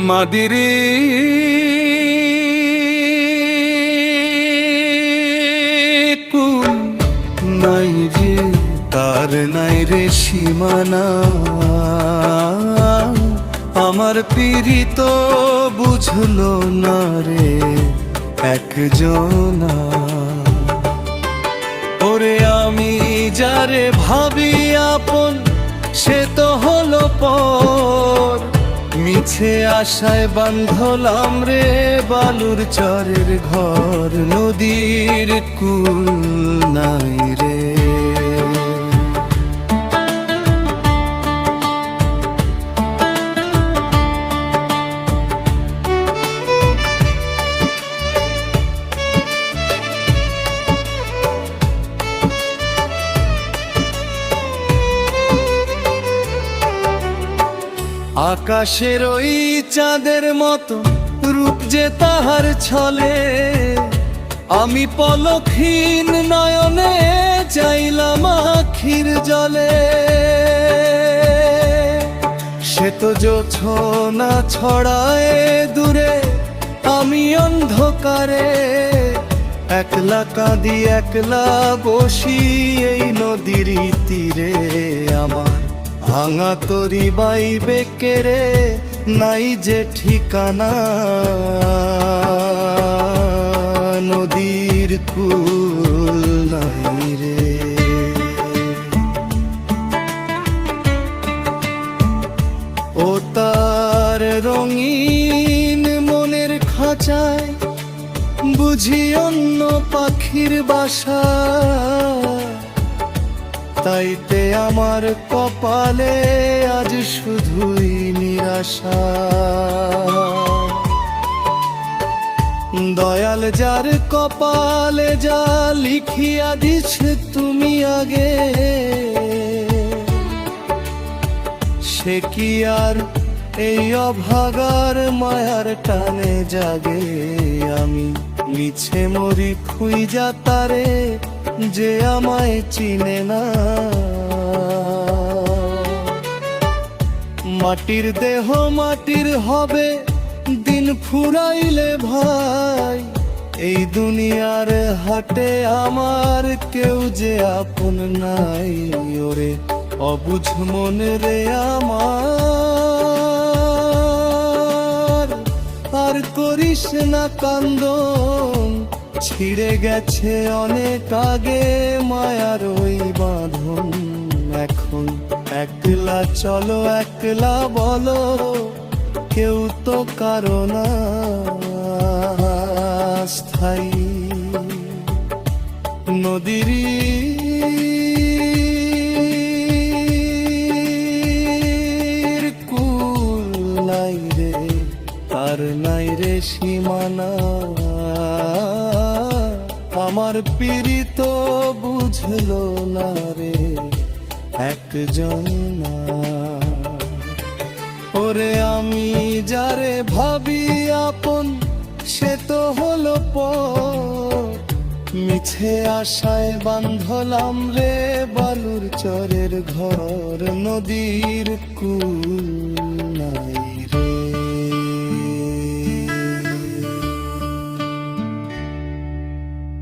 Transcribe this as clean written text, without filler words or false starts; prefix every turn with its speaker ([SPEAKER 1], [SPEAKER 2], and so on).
[SPEAKER 1] মাদিরি কুল নাই রে, তার নাই রে সীমানা। আমার পীড়িত বুঝলো না রে একজনা। ওরে আমি যারে ভাবি আপন, সে তো হলো পর। মিছে আশায় বাঁধলাম রে বালুর চরের ঘর। নদীর কুল নাই রে। আকাশের ওই চাঁদের মতো রূপ যে তাহার ছলে, আমি পলকহীন নয়নে চাইলাম আখির জলে। সে তো জোছনা ছড়ায় দূরে, আমি অন্ধকারে একলা কাঁদি একলা বসি এই নদীর তীরে। আমার ভাঙা তরি বাইবে কেড়ে নাই যে ঠিকানা। নদীর কুল নাই রে। ও তার রঙিন মনের খাঁচায় বুঝি অন্য পাখির বাসা। তাইতে আমার কপালে আজ শুধুই নিরাশা। দয়াল যার কপালে যা লিখিয়া দিছে তুমি আগে, সে কি আর এই অভাগার মায়ার টানে জাগে। আমি মিছে মরি খুঁজা তারে, যে আমায় চিনে না। মাটির দেহ মাটির হবে দিন ফুরাইলে ভাই। এই দুনিয়ার হাটে আমার কেউ যে আপন নাই। ওরে অবুঝ মন রে আমার, আর করিস না কান্দন। ছিঁড়ে গেছে অনেক আগে মায়ার ওই বাঁধন। এখন একলা চলো একলা বলো, কেউ তো কারো না স্থায়ী। নদীর কুল নাই রে, তার নাই রে সীমানা। আমার পীড়িত বুঝলো না রে একজনা। ওরে আমি যারে ভাবি আপন, সে তো হলো পর। মিছে আশায় বাঁধলাম রে বালুর চরের ঘর। নদীর কুল নাই।